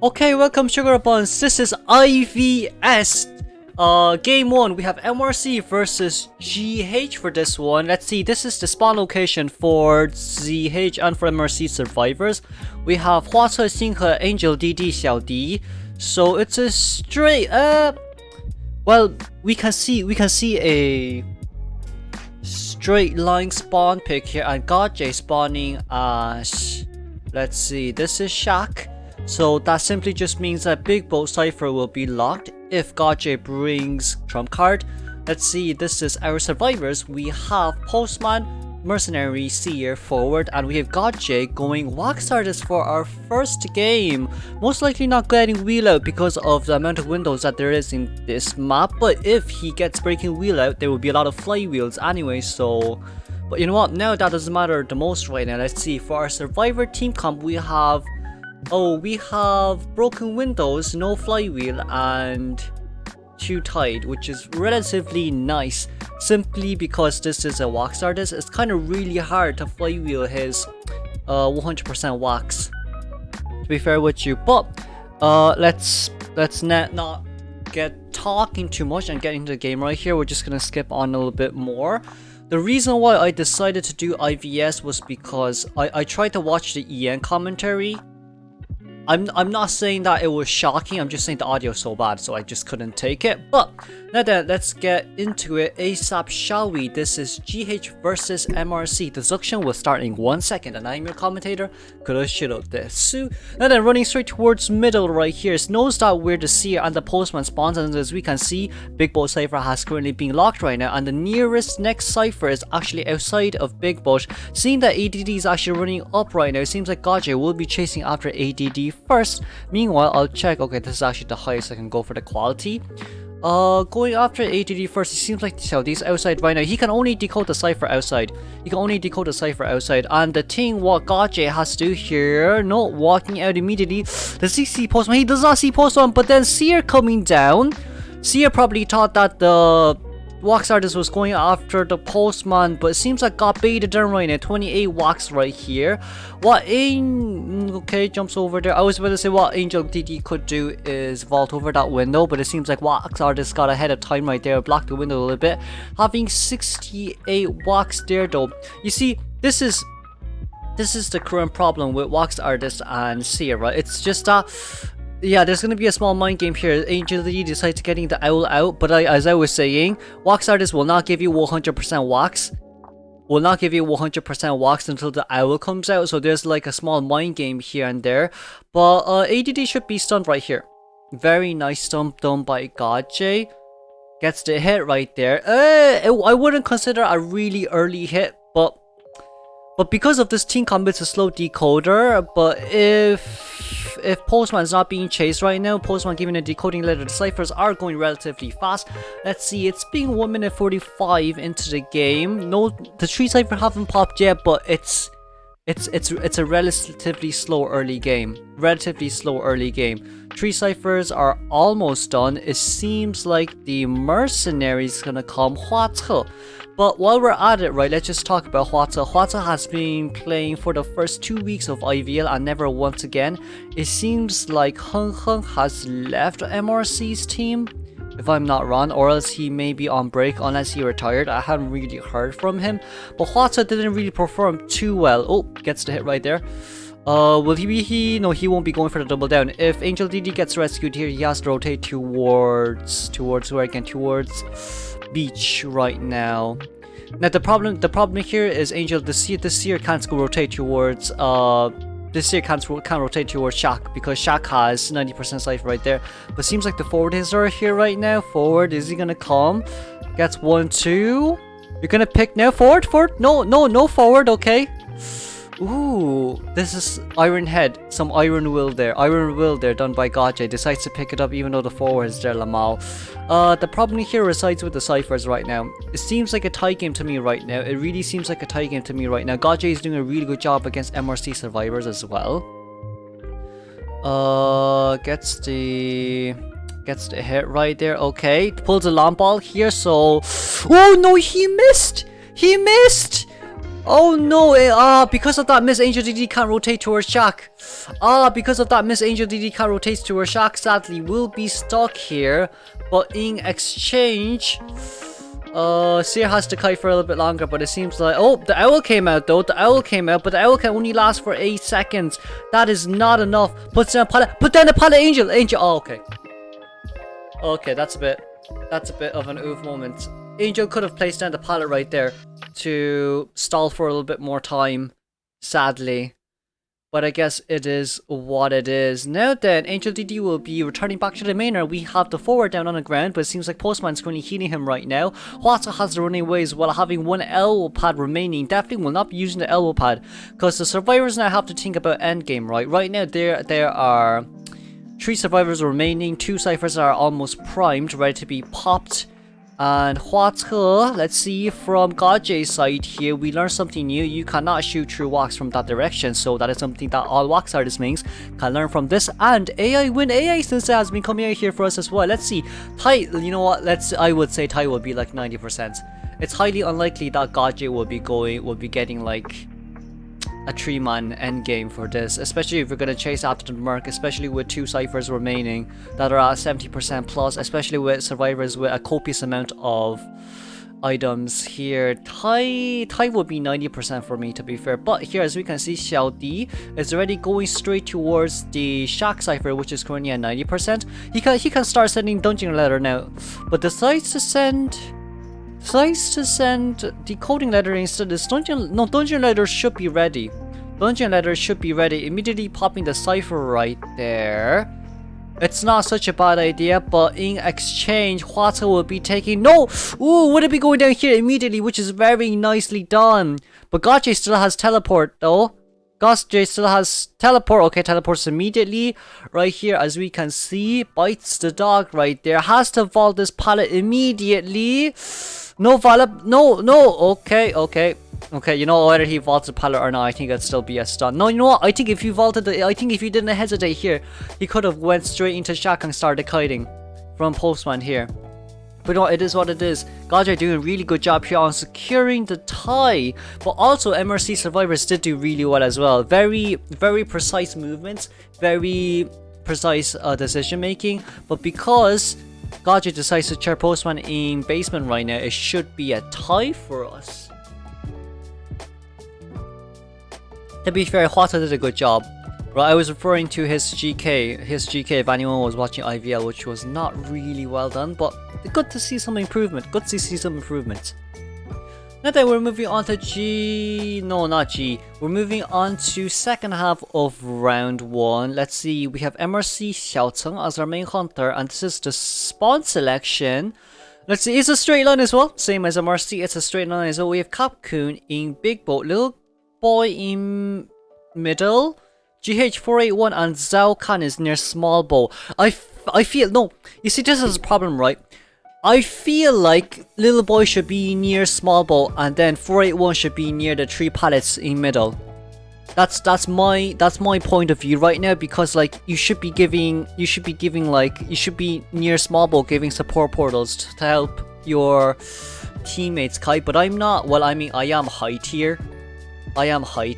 Okay, welcome Sugar Buns. This is IVS. Game 1, we have MRC versus GH for this one. Let's see, this is the spawn location for ZH and for MRC survivors. We have Huace, Xinghe, Angel, DD, Xiaodi. So it's a straight well, we can see a straight line spawn pick here, and Godjay spawning as, let's see, this is Shaq. So that simply just means that Big Boat Cipher will be locked if Godjay brings trump card. Let's see, this is our survivors. We have Postman, Mercenary, Seer forward, and we have Godjay going Wax Artist for our first game. Most likely not getting Wheel Out because of the amount of windows that there is in this map, but if he gets Breaking Wheel Out, there will be a lot of flywheels anyway, so... But you know what, now that doesn't matter the most right now. Let's see, for our survivor team comp, we have... Oh, we have broken windows, no flywheel, and 2 tied, which is relatively nice. Simply because this is a wax artist, it's kind of really hard to flywheel his 100% wax. To be fair with you, but let's not get talking too much and get into the game right here. We're just gonna skip on a little bit more. The reason why I decided to do IVS was because I tried to watch the EN commentary. I'm not saying that it was shocking, I'm just saying the audio is so bad, so I just couldn't take it. But now then, let's get into it ASAP, shall we? This is GH versus MRC. The suction will start in 1 second, and I'm your commentator, Kuroshiro Desu. Now then, running straight towards middle right here, it knows that where the Seer and the Postman spawns, and as we can see, Big Boat Cipher has currently been locked right now, and the nearest next Cipher is actually outside of Big Boat. Seeing that ADD is actually running up right now, it seems like Godjay will be chasing after ADD first. Meanwhile, I'll check. Okay, this is actually the highest I can go for the quality. Going after ADD first, it seems like Xiaodi's outside right now. He can only decode the cipher outside. And the thing what Godjay has to do here, no, walking out immediately. Does he see Postman? He does not see Postman, but then Seer coming down. Seer probably thought that the wax artist was going after the Postman, but it seems like got baited down right now. 28 wax right here. Okay, jumps over there. I was about to say what Angel DD could do is vault over that window, but it seems like wax artist got ahead of time right there, blocked the window a little bit, having 68 wax there though. You see, this is the current problem with wax artist and Seer, right? It's just that, yeah, there's gonna be a small mind game here. Angel DD decides to getting the owl out, but as I was saying, wax artist will not give you 100% wax. Will not give you 100% wax until the owl comes out. So there's like a small mind game here and there. But ADD should be stunned right here. Very nice stun done by Godjay. Gets the hit right there. I wouldn't consider a really early hit, but because of this team comp, it's a slow decoder. But if Postman is not being chased right now, Postman giving a decoding letter, the ciphers are going relatively fast. Let's see, it's being 1 minute 45 into the game. No, the 3 cipher haven't popped yet, but it's a relatively slow early game. 3 ciphers are almost done. It seems like the mercenary is gonna come, Huace. But while we're at it, right, let's just talk about Huace. Huace has been playing for the first 2 weeks of IVL and never once again. It seems like Heng has left MRC's team, if I'm not wrong, or else he may be on break unless he retired. I haven't really heard from him. But Huace didn't really perform too well. Oh, gets the hit right there. Will he no, he won't be going for the double down. If Angel DD gets rescued here, he has to rotate towards where again? Towards beach right now. Now the problem here is Angel, the Seer can't go rotate towards the Seer can't rotate towards Shaq because Shaq has 90% cipher right there. But seems like the forward is here right now. Forward, is he gonna come? Gets 1, 2. You're gonna pick now. Forward. No forward. Okay. Ooh, this is Iron Head. Some Iron Will there done by Godjay. Decides to pick it up even though the forward is there, Lamal. The problem here resides with the ciphers right now. It seems like a tie game to me right now. It really seems like a tie game to me right now. Godjay is doing a really good job against MRC survivors as well. Gets the hit right there. Okay, pulls a long ball here, so... Oh no, he missed! Oh no, because of that, Miss Angel DD can't rotate to her shack. Because of that, Miss Angel DD can't rotate to her shack. Sadly, we'll be stuck here. But in exchange, Seer has to kite for a little bit longer, but it seems like... Oh, the owl came out though. The owl came out, but the owl can only last for 8 seconds. That is not enough. Put down the pallet, Angel. Oh, okay. Okay, that's a bit of an oof moment. Angel could have placed down the pallet right there to stall for a little bit more time, sadly. But I guess it is what it is. Now then, Angel DD will be returning back to the mainner. We have the forward down on the ground, but it seems like Postman's currently healing him right now. Huata has the running away as well, having one elbow pad remaining. Definitely will not be using the elbow pad, because the survivors now have to think about endgame, right? Right now, there are 3 survivors remaining. 2 ciphers are almost primed, ready to be popped. And Huata, let's see, from Godjay's side here, we learned something new. You cannot shoot through walks from that direction, so that is something that all wax artist mains can learn from this. And AI win AI since it has been coming out here for us as well. Let's see, Tai, you know what, I would say Tai will be like 90%. It's highly unlikely that Godjay will be getting like a 3-man endgame for this, especially if we're going to chase after the merc, especially with 2 ciphers remaining that are at 70% plus, especially with survivors with a copious amount of items here. Tai would be 90% for me, to be fair, but here as we can see, Xiao Di is already going straight towards the shack cipher, which is currently at 90%. He can start sending dungeon letter now, but decides to send decoding letter instead. This dungeon letter should be ready. Dungeon letter should be ready. Immediately popping the cipher right there. It's not such a bad idea, but in exchange, Huata will be taking... No! Ooh, would it be going down here immediately, which is very nicely done. But Godjay still has teleport though. Godjay still has teleport. Okay, teleports immediately. Right here, as we can see, bites the dog right there. Has to vault this pallet immediately. No vault. No. Okay. You know, whether he vaults the pallet or not, I think it'd still be a stun. No, you know what? I think if you didn't hesitate here, he could have went straight into shack and started kiting from Postman here. But no, it is what it is. Godjay doing a really good job here on securing the tie. But also MRC survivors did do really well as well. Very, very precise movements. Very precise decision making. But because Godjay decides to chair Postman in basement right now, it should be a tie for us. To be fair, Huata did a good job. Right, I was referring to his GK if anyone was watching IVL, which was not really well done, but good to see some improvement. Now then, we're moving on to we're moving on to second half of round 1. Let's see, we have MRC Xiaocheng as our main hunter, and this is the spawn selection. Let's see, it's a straight line as well, same as MRC, it's a straight line as well. We have Capcoon in big boat, little boy in middle, GH481 and Zhao Kan is near small bow. I feel, no, you see, this is a problem, right? I feel like little boy should be near small bow and then 481 should be near the 3 pallets in middle. That's my point of view right now, because like you should be near small bow, giving support portals to help your teammates kite. But I'm not. Well, I mean, I am high tier, but I'm high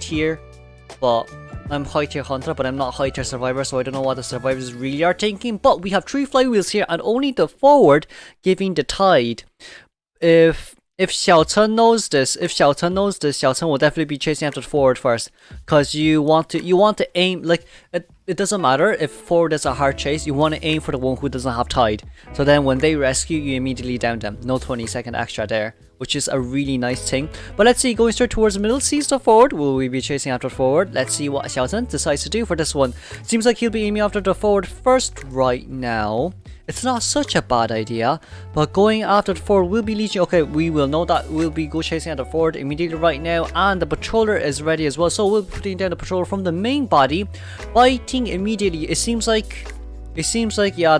tier hunter, but I'm not high tier survivor, so I don't know what the survivors really are thinking. But we have 3 flywheels here and only the forward giving the tide. If Xiaocheng knows this, Xiaocheng will definitely be chasing after the forward first, because you want to aim, like, it doesn't matter if forward is a hard chase, you want to aim for the one who doesn't have tide. So then when they rescue, you immediately down them. No 20-second extra there, which is a really nice thing. But let's see, going straight towards the middle, sees the forward. Will we be chasing after forward? Let's see what Xiaocheng decides to do for this one. Seems like he'll be aiming after the forward first right now. It's not such a bad idea, but going after the forward will be leeching. Okay, we will know that we'll be chasing at the forward immediately right now, and the patroller is ready as well. So we'll be putting down the patroller from the main body, biting immediately. It seems like yeah,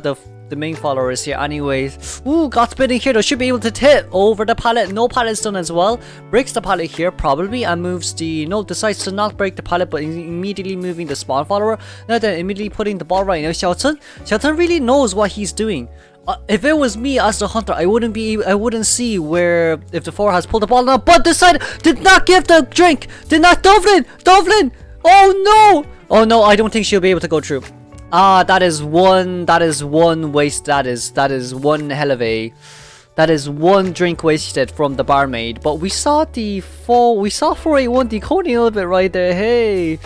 the main follower is here anyways. Ooh, got spinning here though, should be able to hit over the pallet. No pallet's done as well. Breaks the pallet here probably and moves the, no, decides to not break the pallet, but immediately moving the spawn follower. Now then, immediately putting the ball right now. Xiaocheng really knows what he's doing. If it was me as the hunter, I wouldn't see where if the follower has pulled the ball out, but decided did not give the drink. Did not Dovlin. Oh no! Oh no, I don't think she'll be able to go through. That is one waste. That is one hell of a. That is one drink wasted from the barmaid. But we saw 481 decoding a little bit right there. Hey.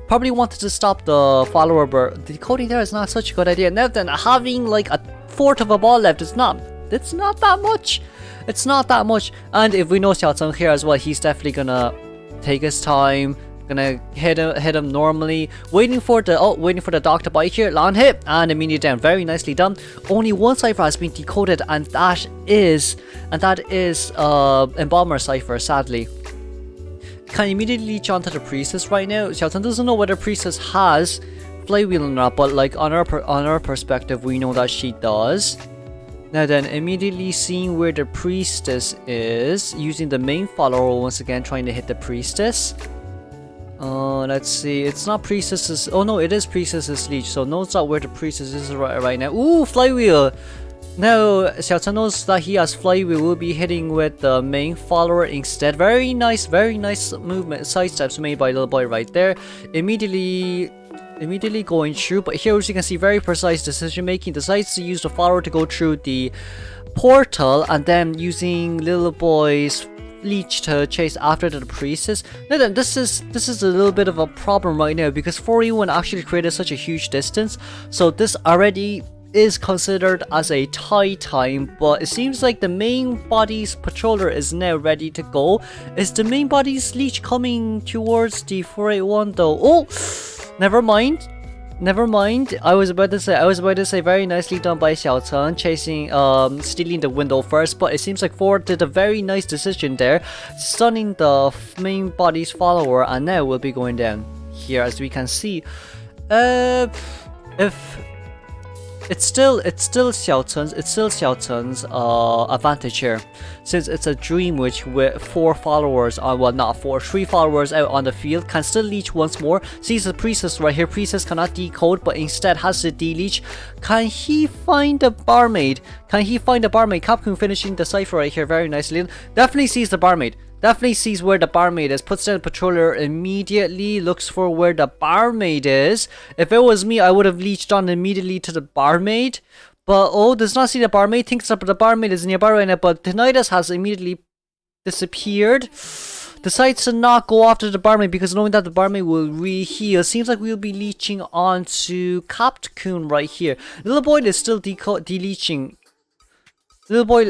Probably wanted to stop the follower, but decoding there is not such a good idea. Now then, having like a fourth of a ball left, it's not that much. It's not that much. And if we know Xiao Cheng here as well, he's definitely gonna take his time, gonna hit him normally, waiting for the doctor bite here, land hit, and immediately down. Very nicely done. Only one cipher has been decoded, and that is Embalmer cipher, sadly. Can immediately leech onto the priestess right now. Xiao Cheng doesn't know whether priestess has flywheel or not, but like on our perspective, we know that she does. Now then, immediately seeing where the priestess is, using the main follower once again, trying to hit the priestess. Let's see. It's not priestess's. Oh no, it is priestess's leech. So knows that where the priestess is right now. Ooh, flywheel. Now, Xiao Cheng knows that he has flywheel. Will be hitting with the main follower instead. Very nice movement, side steps made by little boy right there. Immediately going through. But here, as you can see, very precise decision making. Decides to use the follower to go through the portal, and then using little boy's leech to chase after the priestess. Now then, this is a little bit of a problem right now because 4E1 actually created such a huge distance. So this already is considered as a tie time, but it seems like the main body's patroller is now ready to go. Is the main body's leech coming towards the 481 though? Oh, never mind. I was about to say very nicely done by Xiao Cheng, chasing stealing the window first, but it seems like 4 did a very nice decision there, stunning the main body's follower, and now we'll be going down here as we can see. If it's still Xiao Cheng's advantage here, since it's a dream witch with 4 followers on, well, not 4, 3 followers out on the field, can still leech once more. Sees the priestess right here. Priestess cannot decode, but instead has to de-leech. Can he find the barmaid? Capcom finishing the cipher right here very nicely. Definitely sees the barmaid. Definitely sees where the barmaid is. Puts down the patroller immediately. Looks for where the barmaid is. If it was me, I would have leeched on immediately to the barmaid. But oh, does not see the barmaid. Thinks that the barmaid is nearby right now. But Tinnitus has immediately disappeared. Decides to not go after the barmaid because knowing that the barmaid will re-heal. Seems like we'll be leeching onto Capcoon right here. Little boy is still de-leeching. Little boy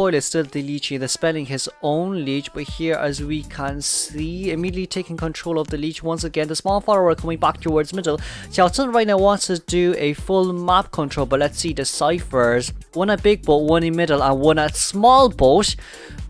is still deleting, dispelling his own leech, but here as we can see, immediately taking control of the leech once again. The small follower coming back towards middle. Xiao Cheng right now wants to do a full map control, but let's see the ciphers. One at big boat, one in middle, and one at small boat.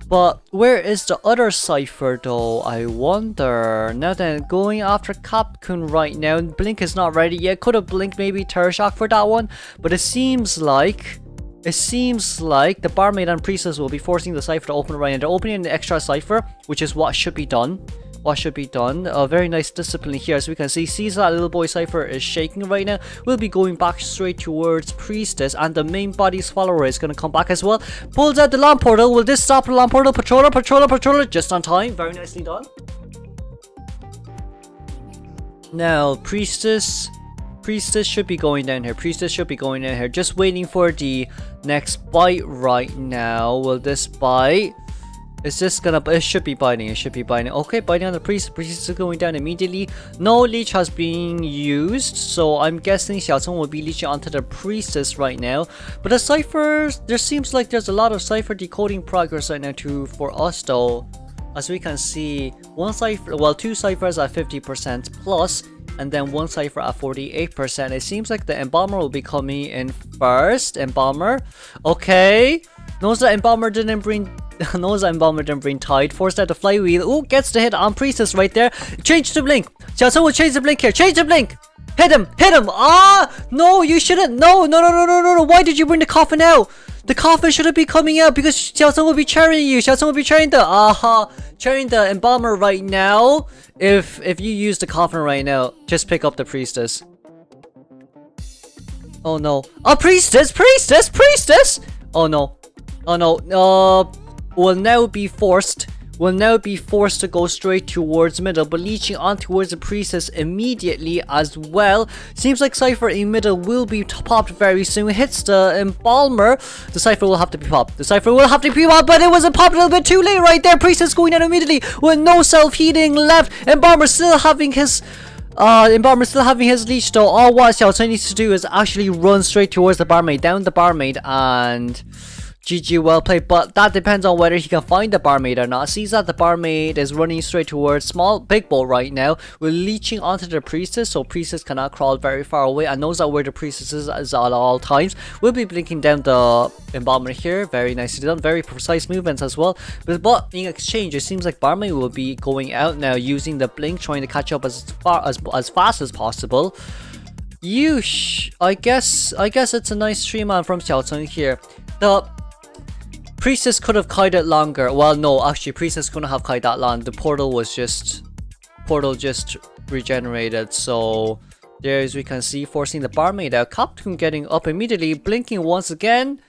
But where is the other cipher though? I wonder. Now then, going after Capcoon right now. Blink is not ready yet. Could have blinked maybe Terror Shock for that one, but it seems like the barmaid and priestess will be forcing the cipher to open right now. They're opening the extra cipher, which is what should be done. Very nice discipline here as we can see. Sees that little boy cipher is shaking right now. We'll be going back straight towards priestess, and the main body's follower is going to come back as well. Pulls out the lamp portal. Will this stop the lamp portal? Patroller. Just on time. Very nicely done. Now, priestess should be going down here. Just waiting for the next bite right now. Will this bite? Is this gonna? It should be biting. Okay, biting on the priest. Priest is going down immediately. No leech has been used, so I'm guessing Xiao Cheng will be leeching onto the priestess right now. But the ciphers, there seems like there's a lot of cipher decoding progress right now for us though. As we can see, two ciphers at 50% plus, and then one cipher at 48%. It seems like the Embalmer will be coming in first. Embalmer. Okay. Knows that Embalmer didn't bring Tide. Forced out the flywheel. Ooh, gets the hit on Priestess right there. Change to blink. Xiao Cheng will change the blink here. Change the blink. Hit him. Ah! No, you shouldn't. No. Why did you bring the coffin out? The coffin shouldn't be coming out because Xiao Cheng will be charring you. Xiao Cheng will be charring the Embalmer right now. If you use the coffin right now, just pick up the priestess. Oh no. A priestess! Priestess! Priestess! Oh no. Oh no. Will now be forced to go straight towards middle, but leeching on towards the priestess immediately as well. Seems like cipher in middle will be popped very soon. Hits the embalmer. The cipher will have to be popped. The cipher will have to be popped, but it wasn't popped a little bit too late right there. Priestess going down immediately with no self-healing left. Embalmer still having his leech though. All what Xiao Chen needs to do is actually run straight towards the barmaid, down the barmaid, and GG, well played. But that depends on whether he can find the barmaid or not. Sees that the barmaid is running straight towards big bowl right now. We're leeching onto the priestess, so priestess cannot crawl very far away and knows that where the priestess is at all times. We'll be blinking down the embalmer here. Very nicely done. Very precise movements as well. But in exchange, it seems like barmaid will be going out now using the blink, trying to catch up as fast as possible. I guess it's a nice 3-man from Xiao Chen here. The priestess could have kited longer. Well, no, actually, priestess couldn't have kited that long. The portal just regenerated. So there, as we can see, forcing the barmaid out. Captain getting up immediately, blinking once again.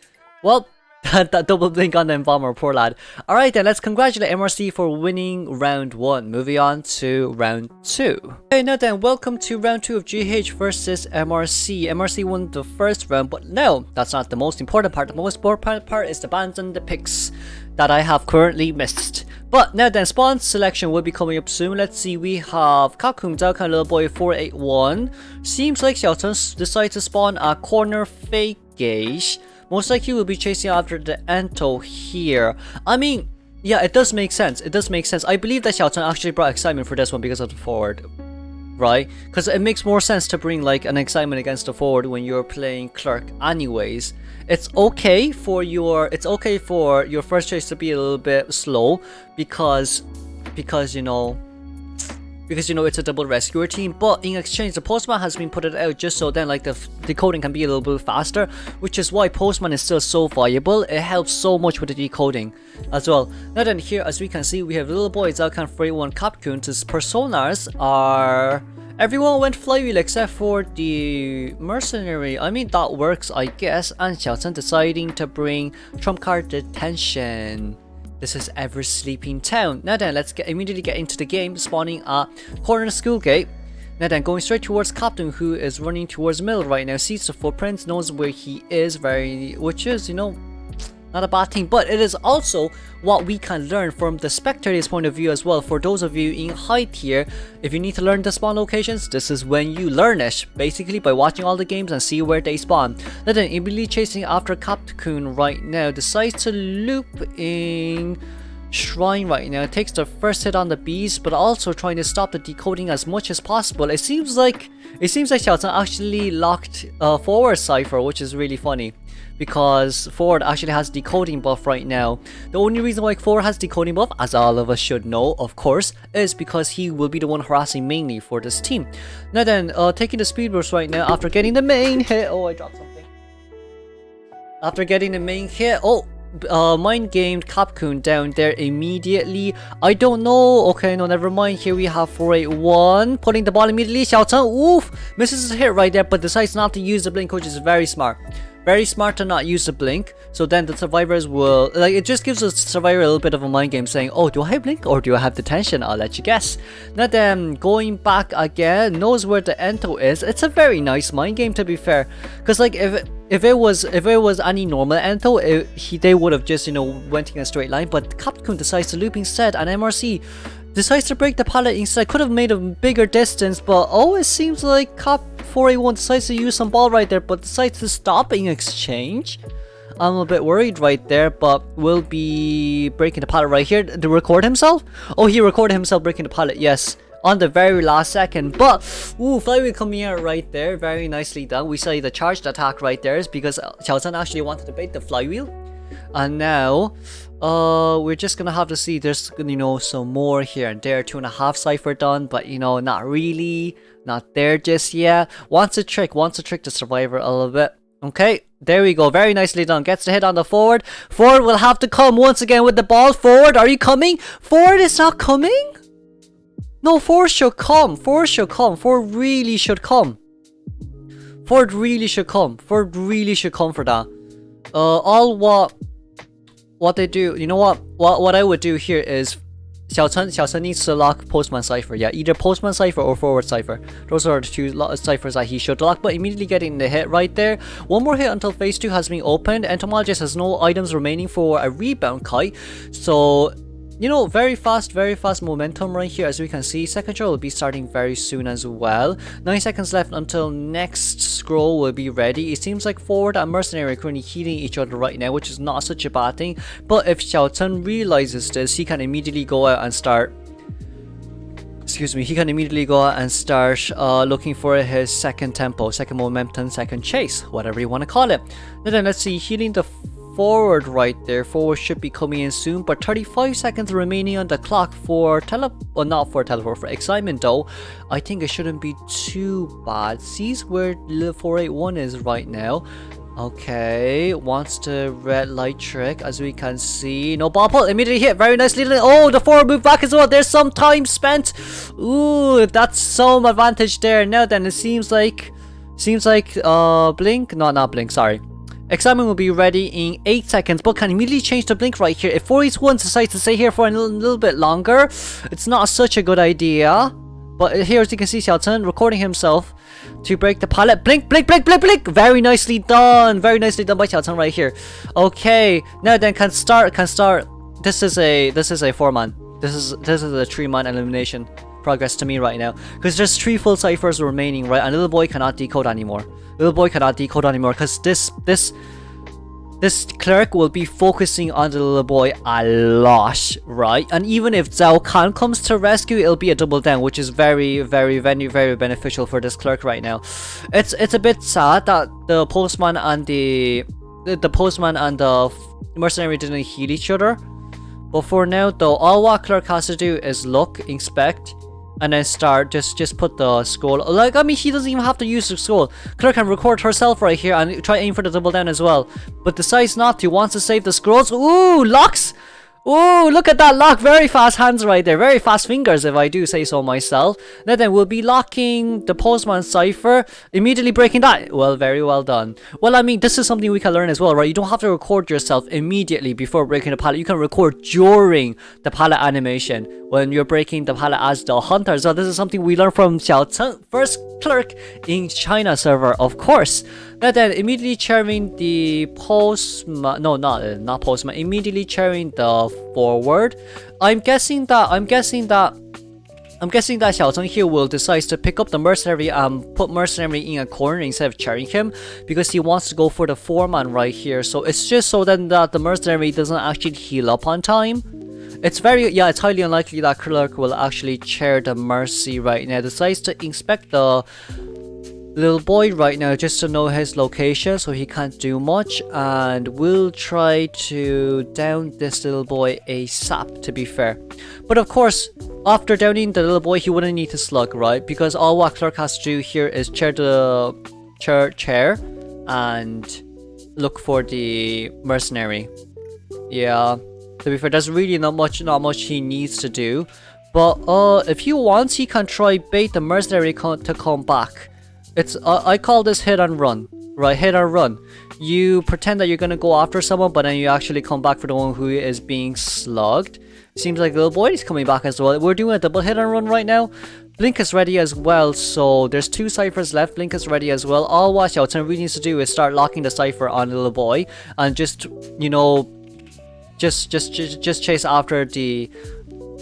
Well, that double blink on the embalmer, poor lad. Alright then, let's congratulate MRC for winning round 1. Moving on to round 2. Okay, now then, welcome to round 2 of GH versus MRC. MRC won the first round, but no, that's not the most important part. The most important part is the bans and the picks that I have currently missed. But now then, spawn selection will be coming up soon. Let's see, we have Kakum, Dalkan, Little Boy 481. Seems like Xiao Chen decided to spawn a corner fake gauge. Most likely we'll be chasing after the Ento here. I mean, yeah, it does make sense. It does make sense. I believe that Xiao Chen actually brought excitement for this one because of the forward. Right? Because it makes more sense to bring like an excitement against the forward when you're playing Clerk anyways. It's okay for your first chase to be a little bit slow because you know it's a double rescuer team, but in exchange the postman has been put it out just so then like the decoding can be a little bit faster, which is why postman is still so valuable. It helps so much with the decoding as well. Now then, here as we can see, we have little boys Alcan 41 Capcoon. His personas are everyone went flywheel except for the mercenary. I mean, that works I guess. And Xiao Chen deciding to bring trump card detention. This is Ever Sleeping Town. Now then, let's immediately get into the game, spawning at corner school gate. Now then, going straight towards Captain, who is running towards middle right now. Sees the footprints, knows where he is, which is, you know, not a bad thing, but it is also what we can learn from the spectator's point of view as well. For those of you in high tier, if you need to learn the spawn locations, this is when you learn it, basically by watching all the games and see where they spawn. Then immediately chasing after Capcoon right now, decides to loop in Shrine right now. Takes the first hit on the beast, but also trying to stop the decoding as much as possible. It seems like Xiao Chen actually locked forward cipher, which is really funny, because forward actually has decoding buff right now. The only reason why forward has decoding buff, as all of us should know of course, is because he will be the one harassing mainly for this team. Now then, taking the speed burst right now after getting the main hit. Oh, I dropped something. After getting the main hit, mind gamed Capcoon down there immediately. I don't know. Okay, no, never mind. Here we have 481 putting the ball immediately. Xiao Chen, oof, misses his hit right there, but decides not to use the blink, which is very smart. Very smart to not use the blink, so then the survivors will, like, it just gives the survivor a little bit of a mind game saying, oh, do I have blink or do I have detention? I'll let you guess. Now then, going back again, knows where the Ento is. It's a very nice mind game, to be fair, because like if it was any normal Ento, they would have just, you know, went in a straight line, but Capcoon decides to loop instead, and MRC decides to break the pallet instead. Could have made a bigger distance, but it seems like Cap 481 decides to use some ball right there, but decides to stop in exchange. I'm a bit worried right there, but will be breaking the pallet right here. To record himself? Oh, he recorded himself breaking the pallet, yes, on the very last second. But ooh, flywheel coming out right there, very nicely done. We saw the charged attack right there is because Xiao Chen actually wanted to bait the flywheel. And now we're just gonna have to see. There's, you know, some more here and there. 2.5 cipher done, but you know, not really, not there just yet. Wants to trick the survivor a little bit. Okay, there we go, very nicely done. Gets the hit on the forward. Forward will have to come once again with the ball. Forward, are you coming? Forward is not coming. No, forward should come. Forward should come. Forward really should come. Ford really should come. Ford really should come for that. All what they do, you know what I would do here is Xiao Chen needs to lock Postman Cipher. Yeah, either Postman Cipher or Forward Cipher. Those are the two ciphers that he should lock, but immediately getting the hit right there. One more hit until phase 2 has been opened. Entomologist has no items remaining for a rebound kite. So, you know, very fast momentum right here, as we can see. Second show will be starting very soon as well. 9 seconds left until next scroll will be ready. It seems like Forward and Mercenary are currently healing each other right now, which is not such a bad thing. But if Xiao Chen realizes this, he can immediately go out and start... Excuse me, he can immediately go out and start looking for his second tempo, second momentum, second chase, whatever you want to call it. And then let's see, healing the Forward right there. Forward should be coming in soon, but 35 seconds remaining on the clock for not for teleport, for excitement though. I think it shouldn't be too bad. Sees where 481 is right now. Okay, wants the red light trick, as we can see. No ball pull, immediately hit, very nicely. Oh, the Forward move back as well. There's some time spent. Ooh, that's some advantage there. Now then, it seems like blink, no, not blink, sorry. Excitement will be ready in 8 seconds, but can immediately change the blink right here. If 481 decides to stay here for a little bit longer, it's not such a good idea. But here, as you can see, Xiao Chen recording himself to break the pallet. Blink, blink, blink, blink, blink. Very nicely done. Very nicely done by Xiao Chen right here. Okay, now then can start. This is a 4-man. This is a 3-man elimination progress to me right now, because there's 3 full ciphers remaining, right? And little boy cannot decode anymore. Little boy cannot decode anymore, because this clerk will be focusing on the little boy a lot, right? And even if Zhao Kan comes to rescue, it'll be a double down, which is very beneficial for this clerk right now. It's a bit sad that the postman and the mercenary didn't heal each other. But for now though, all what clerk has to do is look, inspect, and then start, just put the scroll. Like, I mean, he doesn't even have to use the scroll. Clerk can record herself right here and try aim for the double down as well, but decides not to, wants to save the scrolls. Ooh, locks. Ooh, look at that lock. Very fast hands right there. Very fast fingers, if I do say so myself. Now then, we'll be locking the Postman Cipher. Immediately breaking that. Well, very well done. Well, I mean, this is something we can learn as well, right? You don't have to record yourself immediately before breaking the pallet. You can record during the pallet animation when you're breaking the pallet as the hunter. So this is something we learned from Xiao Chen, first clerk in China server, of course. Now then, immediately chairing the postman, no, not postman, immediately chairing the Forward. I'm guessing that Xiao Chen here will decide to pick up the mercenary and put mercenary in a corner instead of chairing him, because he wants to go for the 4-man right here. So it's just so then that the mercenary doesn't actually heal up on time. It's highly unlikely that Clerk will actually chair the Mercy right now. Decides to inspect the little boy right now just to know his location, so he can't do much, and we'll try to down this little boy ASAP, to be fair. But of course, after downing the little boy, he wouldn't need to slug, right? Because all what Clerk has to do here is chair the chair and look for the mercenary. Yeah, to be fair, there's really not much he needs to do. But if he wants, he can try bait the mercenary to come back. It's I call this hit and run, right? Hit and run. You pretend that you're gonna go after someone, but then you actually come back for the one who is being slugged. Seems like the little boy is coming back as well. We're doing a double hit and run right now. Blink is ready as well, so there's 2 ciphers left. Blink is ready as well. All what Xiao Chen really needs to do is start locking the cipher on the little boy and just, you know, just chase after the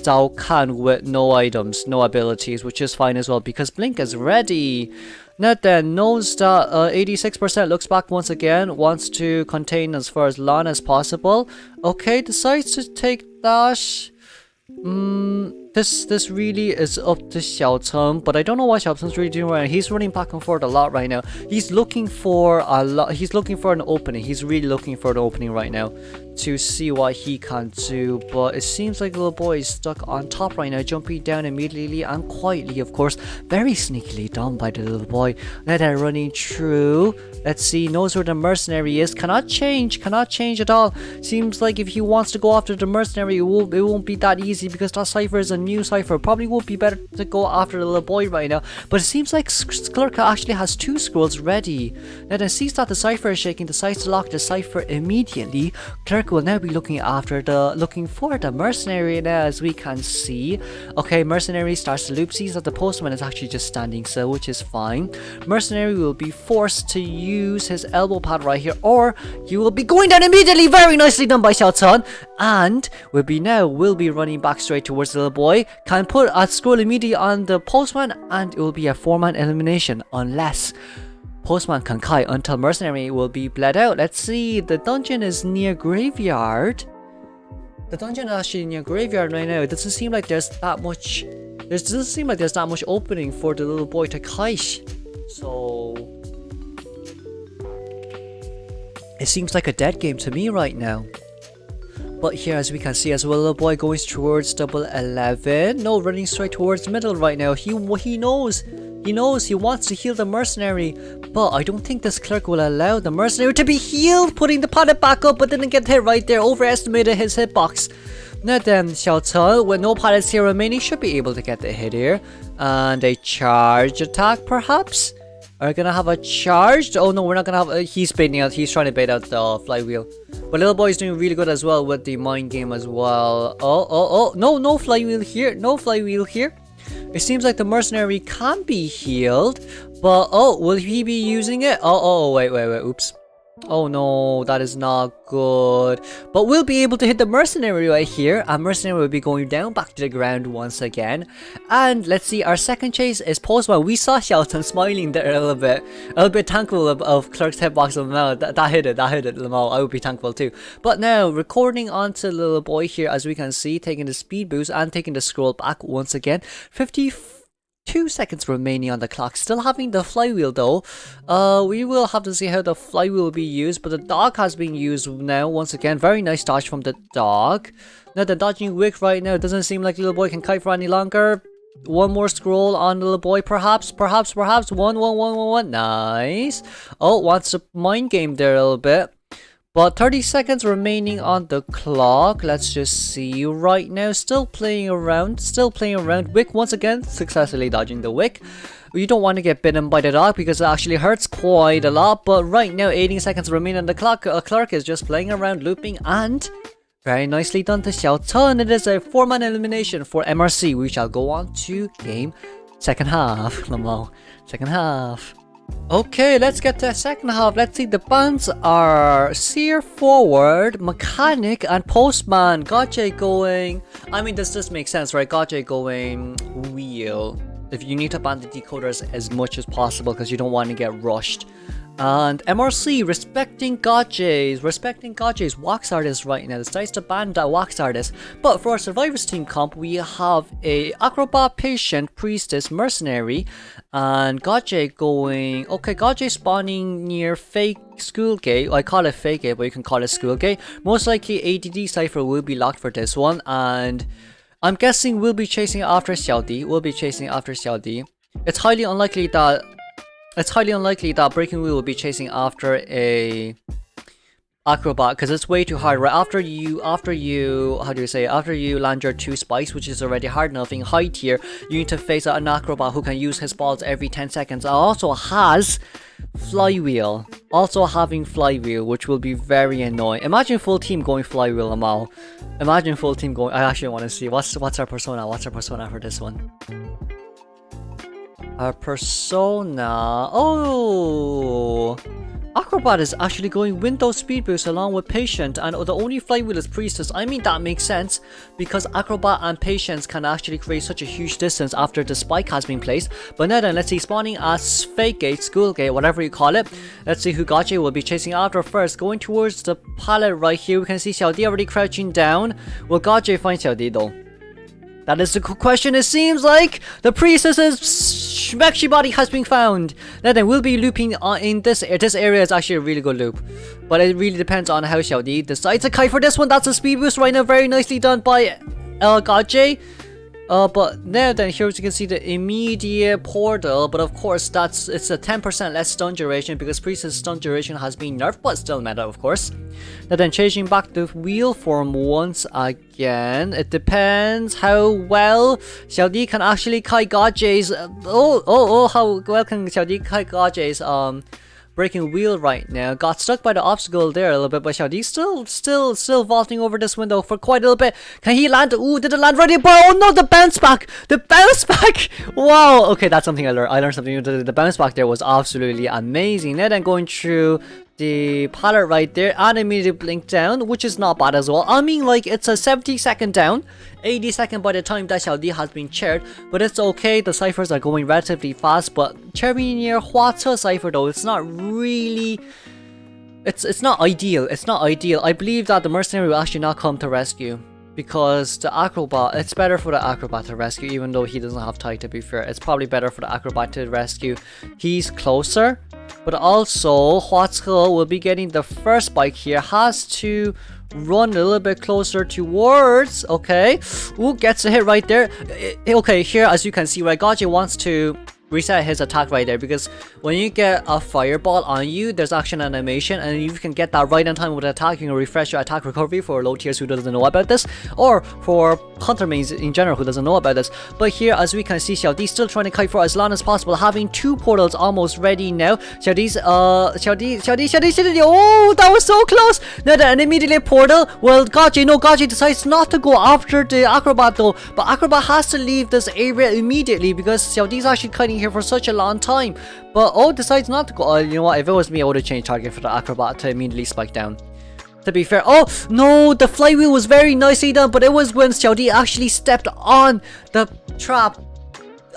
Zhao Kan with no items, no abilities, which is fine as well because Blink is ready. Now then, knows that 86% looks back once again, wants to contain as far as long as possible. Okay, decides to take dash. This really is up to Xiao Chen, but I don't know what Xiao Chen's really doing right now. He's running back and forth a lot right now. He's looking for a lot. He's looking for an opening. He's really looking for an opening right now to see what he can do. But it seems like the little boy is stuck on top right now, jumping down immediately and quietly, of course. Very sneakily done by the little boy. Now they're running through. Let's see, knows where the mercenary is. Cannot change at all. Seems like if he wants to go after the mercenary, it won't be that easy because that cipher is a new cipher. Probably would be better to go after the little boy right now. But it seems like Clerk actually has 2 scrolls ready. Now then, sees that the cipher is shaking, decides to lock the cipher immediately. Clerk will now be looking for the mercenary now, as we can see. Okay, mercenary starts to loop, sees that the postman is actually just standing still, which is fine. Mercenary will be forced to use his elbow pad right here, or you will be going down immediately. Very nicely done by Xiaotan. And will be running back straight towards the little boy. Can put a scroll immediately on the postman, and it will be a 4-man elimination unless postman can kite until mercenary will be bled out. Let's see, the dungeon is near graveyard. The dungeon is actually near graveyard right now. It doesn't seem like there's that much. Opening for the little boy to kite. So it seems like a dead game to me right now. But here, as we can see as well, little boy going towards double 11. No, running straight towards the middle right now. He knows he wants to heal the mercenary, but I don't think this clerk will allow the mercenary to be healed. Putting the pallet back up, but didn't get hit right there. Overestimated his hitbox. Now then, Xiaotan, with no pallets here remaining, should be able to get the hit here. And a charge attack, perhaps? Are we gonna have a charged? Oh no, we're not gonna have. He's baiting out. He's trying to bait out the flywheel. But little boy's doing really good as well with the mind game as well. Oh. No flywheel here. No flywheel here. It seems like the mercenary can be healed. But will he be using it? Wait. Oops. Oh no, that is not good. But we'll be able to hit the mercenary right here, and mercenary will be going down back to the ground once again. And let's see, our second chase is postman. We saw Xiaotan smiling there a little bit thankful of Clerk's hitbox of Lamau. That hit it, Lamau. I would be thankful too. But now, recording onto the little boy here, as we can see, taking the speed boost and taking the scroll back once again. 2 seconds remaining on the clock. Still having the flywheel though. We will have to see how the flywheel will be used, but the dog has been used now once again. Very nice dodge from the dog. Now the dodging wick right now. It doesn't seem like little boy can kite for any longer. One more scroll on the little boy, perhaps. One. Nice. Oh, wants to mind game there a little bit. But 30 seconds remaining on the clock. Let's just see right now. Still playing around. Wick once again successfully dodging the wick. You don't want to get bitten by the dog because it actually hurts quite a lot. But right now, 18 seconds remaining on the clock. Clerk is just playing around, looping, and very nicely done to Xiaotan. It is a 4-man elimination for MRC. We shall go on to game second half. Second half. Okay, let's get to the second half. Let's see, the bands are Seer forward, Mechanic, and Postman. Godjay going. I mean, this does make sense, right? Godjay going wheel. If you need to ban the decoders as much as possible because you don't want to get rushed. And MRC respecting Godjay's wax artist right now. Decides to ban that wax artist. But for our survivors team comp, we have a acrobat, patient, priestess, mercenary, and Godjay going. Okay, Godjay spawning near fake school gate. I call it fake gate, but you can call it school gate. Most likely ADD cipher will be locked for this one, and I'm guessing we'll be chasing after Xiaodi. It's highly unlikely that Breaking Wheel will be chasing after a acrobat because it's way too hard. Right after you land your 2 spikes, which is already hard enough in high tier, you need to face an acrobat who can use his balls every 10 seconds. And also has flywheel. Which will be very annoying. Imagine full team going flywheel, Amal. Imagine full team going. I actually want to see what's our persona. What's our persona for this one? Our persona. Oh, Acrobat is actually going Windows speed boost along with Patient, and the only flywheel is Priestess. I mean, that makes sense because Acrobat and Patience can actually create such a huge distance after the spike has been placed. But now then, let's see, spawning as Fake Gate, School Gate, whatever you call it. Let's see who Godjay will be chasing after first. Going towards the pallet right here, we can see Xiaodi already crouching down. Will Godjay find Xiaodi though? That is the question. It seems like the priestess's Shmekshi body has been found. Now then, we'll be looping in this area is actually a really good loop. But it really depends on how Xiaodi decides to kite for this one. That's a speed boost right now. Very nicely done by Godjay. But now then, here you can see the immediate portal, but of course it's a 10% less stun duration because Priestess stun duration has been nerfed, but still meta, of course. Now then, changing back the wheel form once again. It depends how well Xiaodi can actually kite Godjay's. How well can Xiaodi kite Godjay's breaking wheel right now. Got stuck by the obstacle there a little bit, but Xiaodi's still vaulting over this window for quite a little bit. Can he land? Ooh, did it land right here? Oh no, the bounce back! The bounce back! Wow, okay, that's something I learned. I learned something new. The bounce back there was absolutely amazing. Now then, going through the pallet right there and immediately blink down, which is not bad as well. I mean, like, it's a 70-second down, 80-second by the time that Xiaodi has been chaired, but it's okay. The ciphers are going relatively fast, but chairing near Huata cipher though, it's not really, it's not ideal. It's not ideal. I believe that the mercenary will actually not come to rescue, because the acrobat, it's better for the acrobat to rescue, even though he doesn't have tie, to be fair. It's probably better for the acrobat to rescue. He's closer, but also Huata will be getting the first bike here. Has to run a little bit closer towards, okay. Ooh, gets a hit right there. Okay, here as you can see, right, Godjay wants to reset his attack right there, because when you get a fireball on you, there's action animation, and you can get that right on time with attack. You can refresh your attack recovery for low tiers who doesn't know about this, or for hunter mains in general who doesn't know about this. But here as we can see, Xiaodi's still trying to kite for as long as possible, having 2 portals almost ready now. Xiaodi, oh, that was so close. Now then, immediately portal. Well, Godjay decides not to go after the acrobat though, but acrobat has to leave this area immediately because Xiaodi's actually kiting here for such a long time. But decides not to go. You know what, if it was me, I would have changed target for the acrobat to immediately spike down. To be fair, oh no, the flywheel was very nicely done, but it was when Xiaodi actually stepped on the trap.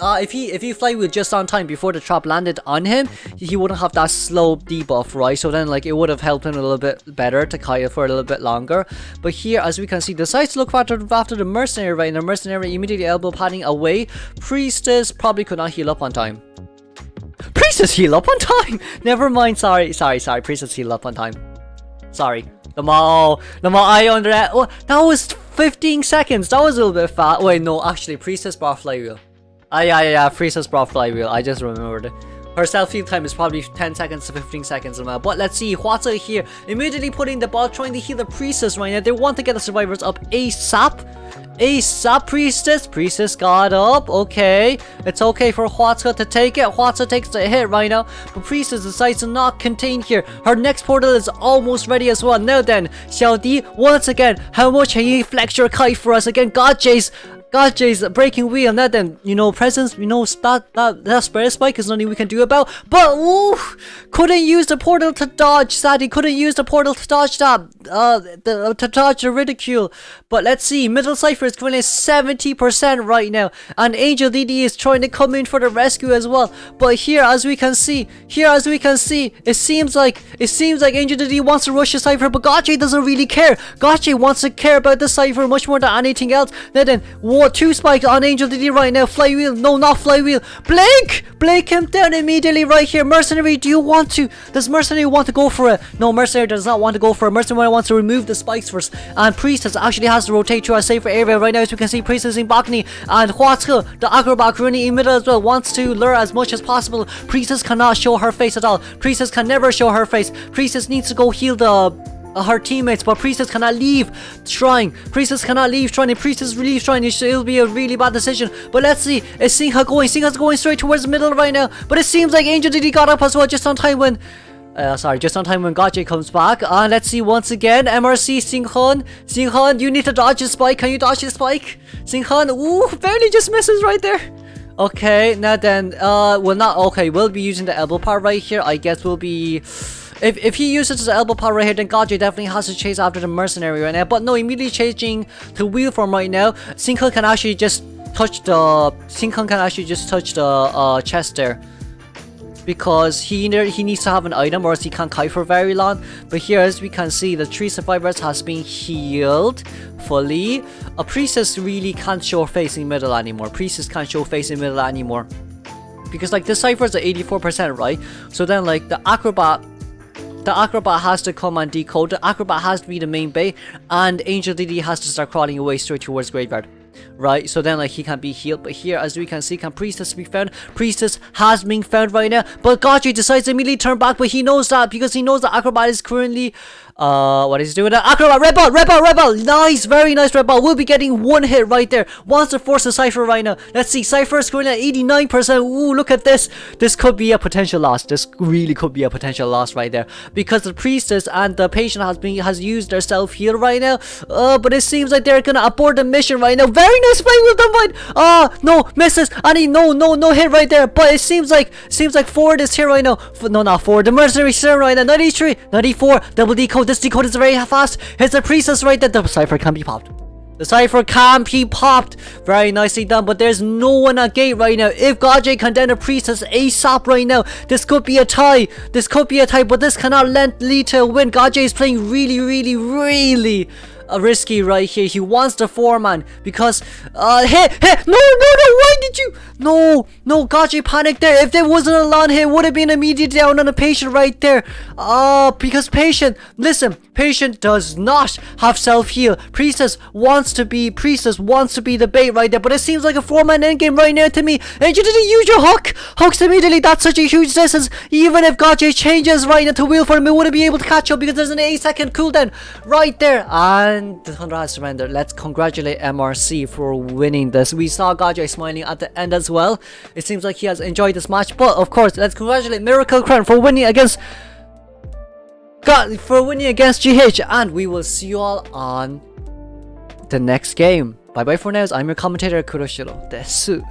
If he flywheel just on time before the trap landed on him, he wouldn't have that slow debuff, right? So then, like, it would have helped him a little bit better to kite for a little bit longer. But here, as we can see, decides to look after the mercenary, right? And the mercenary immediately elbow padding away. Priestess probably could not heal up on time. Priestess heal up on time! Never mind, sorry. Priestess heal up on time. Sorry. The more I under that. Oh, that was 15 seconds. That was a little bit fast. Wait, no, actually, Priestess brought flywheel. Yeah, Priestess brought flywheel. I just remembered it. Her self-heal time is probably 10 seconds to 15 seconds now. But let's see, Huata here immediately putting the ball, trying to heal the Priestess right now. They want to get the survivors up ASAP. Priestess got up. Okay, it's okay for Huata to take it. Huata takes the hit right now, but Priestess decides to not contain here. Her next portal is almost ready as well. Now then, Xiaodi, once again, how much can you flex your kite for us again? Godjay's breaking wheel. Now then, presence, that spirit spike is nothing we can do about. But ooh, couldn't use the portal to dodge. Sadly, couldn't use the portal to dodge that. To dodge the ridicule. But let's see, middle cipher is going at 70% right now, and Angel DD is trying to come in for the rescue as well. But here, as we can see, it seems like Angel DD wants to rush the cipher, but Godjay doesn't really care. Godjay wants to care about the cipher much more than anything else. Then, 2 spikes on Angel DD right now. Flywheel, no, not flywheel. Blake him down immediately right here. Mercenary, does Mercenary want to go for it? No, Mercenary does not want to go for it. Mercenary wants to remove the spikes first, and Priestess actually has to rotate to a safer area right now. As we can see, Priestess in balcony, and Huata, the acrobat, running in middle as well, wants to lure as much as possible. Priestess cannot show her face at all. Priestess can never show her face. Priestess needs to go heal her teammates, but Priestess cannot leave Shrine. Priestess leaves Shrine. It'll be a really bad decision. But let's see, is Singha going? Singha's going straight towards the middle right now, but it seems like Angel DD got up as well just on time when Godjay comes back. And let's see once again, MRC Singhan, you need to dodge the spike. Can you dodge the spike? Singhan, ooh, barely just misses right there. Okay, now then, we'll be using the elbow part right here. I guess we'll be... If he uses his elbow power right here, then Godjay definitely has to chase after the mercenary right now. But no, immediately chasing the wheel form right now. Singhan can actually just touch the chest there, because he needs to have an item, or else he can't kite for very long. But here, as we can see, the 3 survivors has been healed fully. A Priestess really can't show face in middle anymore. Because like this cipher is at 84%, right? So then like the acrobat has to come and decode. The acrobat has to be the main bait, and Angel DD has to start crawling away straight towards graveyard. right? So then like he can be healed. But here, as we can see, can Priestess be found? Priestess has been found right now, but Godjay decides to immediately turn back, but he knows that because he knows that Acrobat is currently what is he doing? Acrobat, red ball, nice, very nice red ball. We'll be getting one hit right there. Wants to force the cipher right now. Let's see, cipher is currently at 89%. Ooh, look at this. This could be a potential loss. This really could be a potential loss right there, because the priestess and the patient has used their self heal right now. But it seems like they're gonna abort the mission right now. Very nice play with them, but no, misses. Annie, no hit right there. But it seems like Ford is here right now. No, not Ford. The mercenary is here right now. 93, 94. Double decode. This decode is very fast. Hits the priestess right there. The cipher can be popped. The cipher can be popped. Very nicely done. But there's no one at gate right now. If Godjay can down the priestess ASAP right now, this could be a tie. But this cannot lead to a win. Godjay is playing really risky right here. He wants the 4-man because hit. No, why did you? No, Godjay panicked there. If there wasn't a long hit, it would have been immediate down on the patient right there. Because patient does not have self-heal. Priestess wants to be the bait right there, but it seems like a 4-man endgame right now to me. And you didn't use your hook. Hooks immediately. That's such a huge distance. Even if Godjay changes right into wheel for him, it wouldn't be able to catch up because there's an 8-second cooldown right there. And the Thunder has surrendered. Let's congratulate MRC for winning this. We saw Godjay smiling at the end as well. It seems like he has enjoyed this match. But of course, let's congratulate Miracle Crown for winning against GH, and we will see you all on the next game. Bye bye for now. I'm your commentator, Kuroshiro desu.